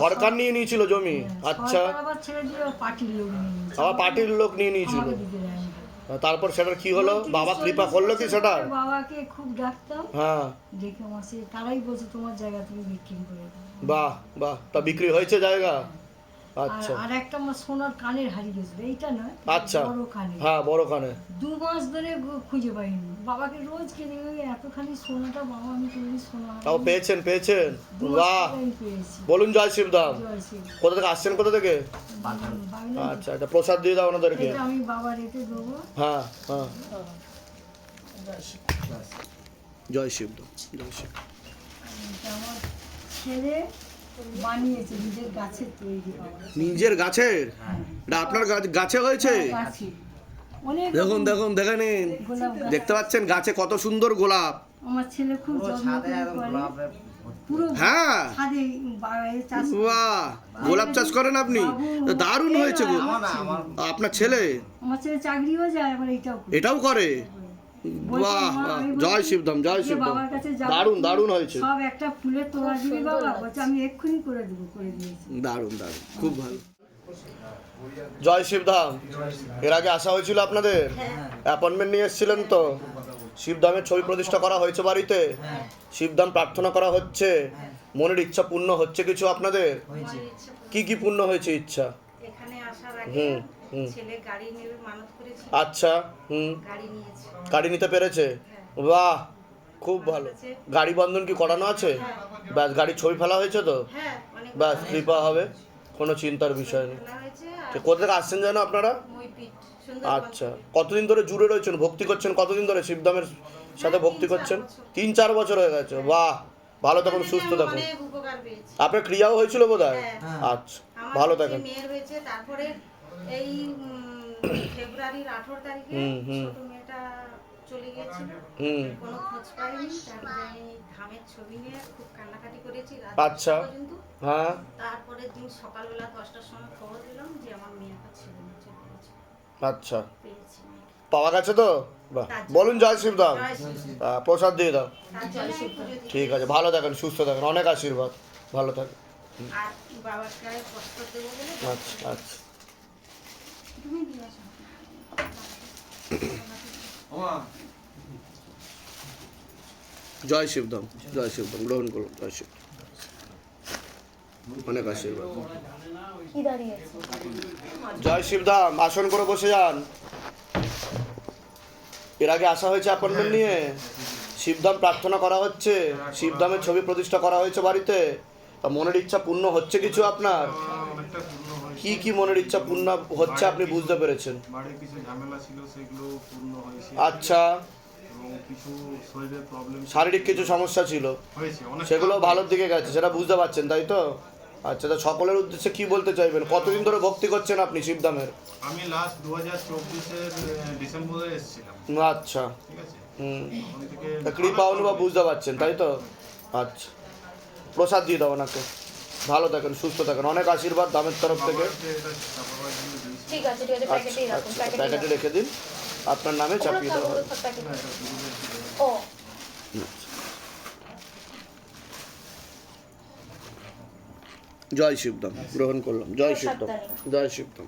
সরকার নিয়ে নিয়েছিল জমি? আচ্ছা, সরকার আবার ছেড়ে দিয়ে পার্টির লোক নিয়ে নিয়েছে। আবার পার্টির লোক নিয়ে নিয়েছিল। আমাকে দিতে দেয়নি। তারপর সেটার কি হলো? ৩০, বাবা ৪০ কৃপা করলো কি বছর সেটার? পরে বাবাকে খুব ডাকতাম, হ্যাঁ, দেখে মাসে তারাই বলছে তোমার জায়গা তুমি বিক্রি করে দাও। বাহ বাহ, তা বিক্রি হয়েছে জায়গা? আচ্ছা আর একটা আমার সোনার কানের হারিয়ে গেছিল, এইটা নয়, আচ্ছা, বড় কানে। হ্যাঁ বড় কানে। 2 মাস ধরে খুঁজে পাইনি। বাবাকে রোজ কিনে এতখানি সোনাটা বাবা আমি কোনোদিন সোনা তাও পেয়েছেন? পেয়েছেন, 2 মাস বাহ, পরে আমি পেয়েছি। বলুন জয় শিবধাম। জয় শ্রী। কোথা থেকে আসছেন? কোথা থেকে? বাগনান। আচ্ছা, এটা প্রসাদ দিয়ে দাও ওনাদেরকে। এটা আমি বাবা রেখে দেবো। হ্যাঁ হ্যাঁ, জয় শিবধাম, জয় শিব। এটা আমার ছেলে বানিয়েছে, নিজের গাছের তৈরি বাবা। নিজের গাছের? এটা আপনার গাছে হয়েছে? গাছে অনেক দেখুন দেখুন, দেখে নিন, গোলাপ গাছ। দেখতে পাচ্ছেন গাছে কত সুন্দর গোলাপ। আমার ছেলে খুব যত্ন করে পুরো হ্যাঁ, ছাদে চাষ করে। বাহ, গোলাপ চাষ করেন আপনি? বাবু, দারুণ হয়েছে গো। আমার ছেলে। আপনার ছেলে আমার ছেলে চাকরিও যায়, আবার এটাও করে। এটাও করে? বলছে, বাহ মা, বাহ, আমি বলছি, জয় শিবধাম, জয় যে শিবধাম, বাবার কাছে যাবো, দারুণ দারুণ হয়েছে, সব একটা ফুলের তোড়া দিবি বাবা, বলছে আমি এক্ষুনি করে দেবো, করে দিয়েছি। দারুণ দারুণ, খুব ভালো। জয় শিবধাম। এর আগে আসা হয়েছিল আপনাদের? অ্যাপয়েন্টমেন্ট নিয়ে এসেছিলেন তো? শিবধামের ছবি প্রতিষ্ঠা করা হয়েছে বাড়িতে? শিবধাম প্রার্থনা করা হচ্ছে, মনের ইচ্ছা পূর্ণ হচ্ছে কিছু আপনাদের? কি কি পূর্ণ হয়েছে ইচ্ছা? এখানে আসার আগে হুম হুম, ছেলে গাড়ি নেবে মানত করেছিল, আচ্ছা, হুম, গাড়ি নিয়েছে। গাড়ি নিতে পেরেছে? বাহ, খুব ভালো। গাড়ি বন্ধন কি করানো আছে? ব্যাস, গাড়ির ছবি ফেলা হয়েছে তো? হ্যাঁ, অনেক ব্যাস, কৃপা হবে, কোনো চিন্তার বিষয় নেই। খেলা হয়েছে। তো কোথা থেকে আসছেন জানো আপনারা? মইপিট সুন্দর। আচ্ছা, কতদিন ধরে জুড়ে রয়েছেন, ভক্তি করছেন কতদিন ধরে শিবধামের সাথে ভক্তি করছেন? 3-4 বছর হয়ে গেছে। বাহ, ভালো থাকুন, সুস্থ থাকুন। অনেক উপকার পেয়েছি। আপনার ক্রিয়াও হয়েছিল বোধহয়? হ্যাঁ। আচ্ছা, আমার ভালো হচ্ছে থাকেন। মেয়ের হয়েছে, তারপরে এই ফেব্রুয়ারির 18 তারিখে হুম, হুম। ছোট মেয়েটা চলে গিয়েছিল, হুম, কোনো খোঁজ পাইনি। তারপরে আমি ধামের ছবি নিয়ে খুব কান্নাকাটি করেছি রাত আচ্ছা। পর্যন্ত। হ্যাঁ, তারপরের দিন সকালবেলা 10টার সময় খবর দিলাম যে আমার মেয়েটা ছেলে নিচে পড়েছে, আচ্ছা, পেয়েছি মেয়েকে। পাওয়া গেছে তো? বাহ, বলুন জয় শিবধাম। জয় শ্রী। প্রসাদ দিয়ে দাও। তার জন্য আমি পুজো দিই। ঠিক আছে, ভালো থাকেন, সুস্থ থাকেন, অনেক আশীর্বাদ, ভালো থাকেন। আর বাবার গায়ে কষ্ট দেবো বলে আচ্ছা আচ্ছা, তুমি দিয়ে আসো। জয় শিবধাম, জয় শিবধাম, গ্রহণ করুন, জয় শিব, অনেক আশীর্বাদ। কি দাঁড়িয়ে আছে? জয় শিবধাম, আসন করে বসে যান। এর আগে আসা হয়েছে অ্যাপয়েন্টমেন্ট নিয়ে? শিবধাম প্রার্থনা করা হচ্ছে, শিবধামের ছবি প্রতিষ্ঠা করা হয়েছে বাড়িতে। তা মনের ইচ্ছা পূর্ণ হচ্ছে কিছু আপনার? অনেকটা পূর্ণ হয়েছে। কি কি মনের ইচ্ছা পূর্ণ হচ্ছে আপনি বুঝতে পেরেছেন? বাড়ির কিছু ঝামেলা ছিল, সেগুলো পূর্ণ হয়েছে। আচ্ছা, এবং কিছু শরীরের প্রবলেম শারীরিক কিছু সমস্যা ছিল, হয়েছে, অনেক সেগুলো ভালোর দিকে গেছে, সেটা বুঝতে পারছেন তাই তো? আচ্ছা, তা সকলের উদ্দেশ্যে কি বলতে চাইবেন? কতদিন ধরে ভক্তি করছেন আপনি শিবধামের? আমি লাস্ট 2024-এর ডিসেম্বরে এসেছিলাম, আচ্ছা, ঠিক আছে? হুম, ওখান থেকে তা কৃপা অনুভব বুঝতে পারছেন তাই তো? আচ্ছা, প্রসাদ দিয়ে দাও ওনাকে, ভালো থাকেন, সুস্থ থাকেন, অনেক আশীর্বাদ ধামের তরফ থেকে। বাবাকে এটা বাবার জন্য দিয়েছি। ঠিক আছে, ঠিক আছে, প্যাকেটেই রাখুন, আচ্ছা, প্যাকেটেই প্যাকেটে রেখে দিন, আপনার নামে চাপিয়ে দেওয়া হবে। ও জয় শিবধাম, গ্রহণ করলাম, জয় শিবধাম, জয় শিবধাম।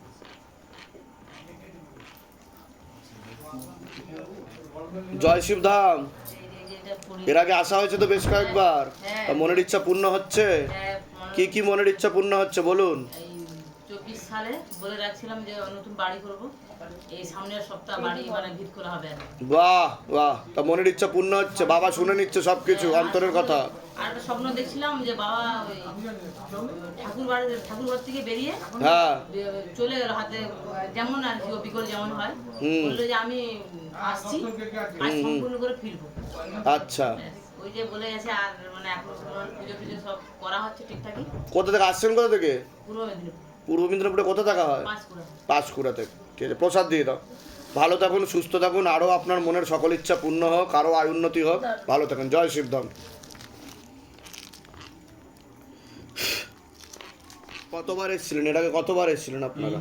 জয় শিবধাম। এর আগে আসা হয়েছে তো বেশ কয়েকবার, তা মনের ইচ্ছা পূর্ণ হচ্ছে? কি কি মনের ইচ্ছা পূর্ণ হচ্ছে বলুন? এই 24 সালে বলে রাখছিলাম যে নতুন বাড়ি করব, এই সামনের সপ্তাহ বাড়ি মানে ভিত করা হবে আর কি। বাহ বাহ, তা মনের ইচ্ছা পূর্ণ হচ্ছে, বাবা শুনে নিচ্ছে সবকিছু, অন্তরের কথা। আর একটা স্বপ্ন দেখছিলাম যে বাবা ওই ঠাকুর ঘর থেকে বেরিয়ে হ্যাঁ, চলে গেল হাতে, যেমন আর কি অবিকল যেমন হয়, হুম। বললো যে আমি আসছি, আজ সম্পূর্ণ করে ফিরবো। আচ্ছা, ব্যাস, ওই যে বলে গেছে। আর মানে এখন পুজো টুজো সব করা হচ্ছে ঠিকঠাকই। কোথা থেকে আসছেন? কোথা থেকে? পূর্ব মেদিনীপুর, পূর্ব মেদিনীপুরে কোথা থাকা হয়? 5 পাঁশকুড়া থেকে। ঠিক আছে, প্রসাদ দিয়ে দাও। ভালো থাকুন, সুস্থ থাকুন, আরও আপনার মনের সকল ইচ্ছা পূর্ণ হোক, আরও আয়ুন্নতি হোক, ভালো থাকুন, জয় শিবধাম। কতবার এসেছিলেন? এর আগে কতবার এসেছিলেন আপনারা?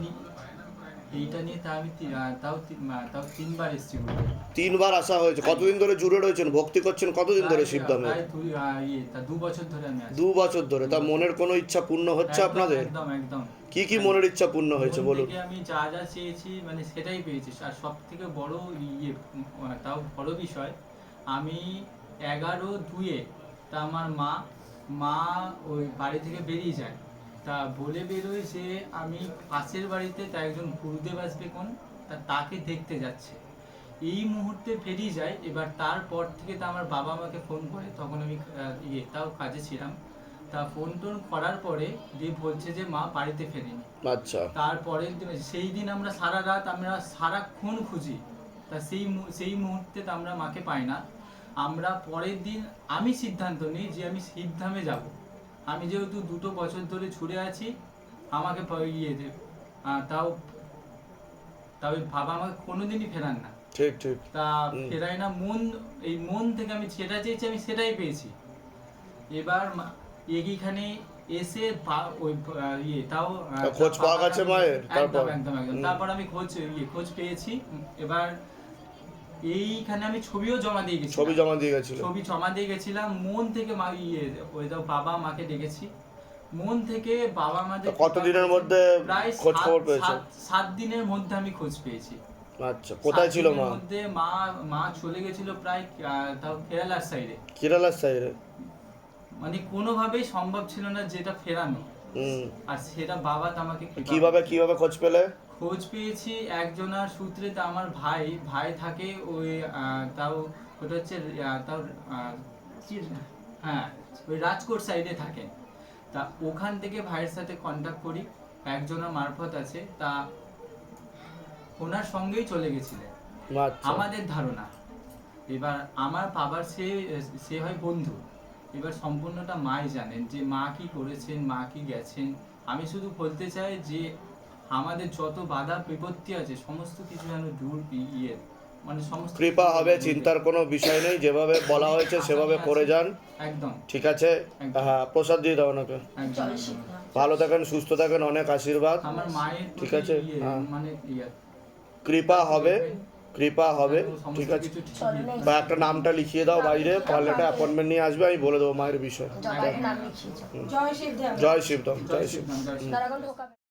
এইটা নিয়ে তাও 3বার এসেছি ঘুরতে। 3বার আসা হয়েছে। কতদিন ধরে জুড়ে রয়েছেন, ভক্তি করছেন কতদিন ধরে শিবধামে? প্রায় 2 বছর ধরে আমি আছি। 2 বছর ধরে। তা মনের কোনো ইচ্ছা পূর্ণ হচ্ছে একদম, আপনাদের? একদম একদম। কি কি মনের ইচ্ছা পূর্ণ হয়েছে মন বলুন? থেকে আমি যা যা চেয়েছি মানে সেটাই পেয়েছি। আর সব থেকে বড় তাও বড় বিষয়, আমি 11/2 তা আমার মা ওই বাড়ি থেকে বেরিয়ে যায়। তা বলে বেরোয় যে আমি পাশের বাড়িতে তা একজন গুরুদেব আসবে তাকে দেখতে যাচ্ছে। এই মুহূর্তে বেরিয়ে যায়। এবার তারপর থেকে তা আমার বাবা আমাকে ফোন করে, তখন আমি তাও কাজে ছিলাম। তা ফোন টোন করার পরে দিয়ে বলছে যে মা বাড়িতে ফেরেনি। আচ্ছা। তারপরের দিন সেই দিন আমরা সারা রাত আমরা সারাক্ষণ খুঁজি। তা সেই মুহূর্তে তো আমরা মাকে পাই না। আমরা পরের দিন আমি সিদ্ধান্ত নিই যে আমি শিবধামে যাব। আমি যেহেতু 2 বছর ধরে ছুটে আছি, আমাকে তাও বাবা আমাকে কোনোদিনই ফেরান না। ঠিক ঠিক। তা ফেরাই না। মন থেকে আমি যেটা চেয়েছি আমি সেটাই পেয়েছি। এবার এইখানে এসে তাও খোঁজ পাওয়া গেছে মায়ের? একদম একদম একদম। তারপর আমি খোঁজ পেয়েছি। এবার এইখানে আমি ছবিও জমা দিয়ে গেছি। ছবি জমা দিয়ে গেছিলাম মন থেকে। মা বাবা মাকে ডেকেছি মন থেকে। বাবা আমাদের কতদিনের মধ্যে প্রায় খোঁজ খবর পেয়েছেন? 7 দিনের মধ্যে আমি খোঁজ পেয়েছি। আচ্ছা। কোথায় ছিল মা? মধ্যে মা চলে গেছিল প্রায় তাও কেরালার সাইডে। মানে কোনোভাবেই সম্ভব ছিল না যেটা ফেরানো। আর সেটা বাবা আমাকে কিভাবে খোঁজ পেলে? খোঁজ পেয়েছি একজনের সূত্রে। তা আমার ভাই থাকে ওই তাও ওটা হচ্ছে তাও হ্যাঁ ওই রাজকোট সাইডে থাকে। তা ওখান থেকে ভাইয়ের সাথে কন্ট্যাক্ট করি, একজনের মারফত আছে। তা ওনার সঙ্গেই চলে গেছিলেন আমাদের ধারণা। এবার আমার বাবার সে হয় বন্ধু। এবার সম্পূর্ণটা মাই জানেন যে মা কি করেছেন, মা কি গেছেন। আমি শুধু বলতে চাই যে আমাদের যত বাধা বিপত্তি আছে সমস্ত কিছু যেন দূর মানে সমস্ত কৃপা হবে, চিন্তার কোনো বিষয় নেই। যেভাবে বলা হয়েছে সেভাবে করে যান। একদম ঠিক আছে। হ্যাঁ, প্রসাদ দিয়ে দাও ওনাকে। ভালো থাকেন, সুস্থ থাকেন, অনেক আশীর্বাদ। আমার মায়ের ঠিক আছে। মানে কৃপা হবে। ঠিক আছে। বা একটা নামটা লিখিয়ে দাও বাইরে, পারলে একটা অ্যাপয়েন্টমেন্ট নিয়ে আসবে, আমি বলে দেবো মায়ের বিষয়। জয় নাম লিখিয়েছো। জয় শিবধাম। জয় শিবধাম। তারা এখন ঢোকাবে।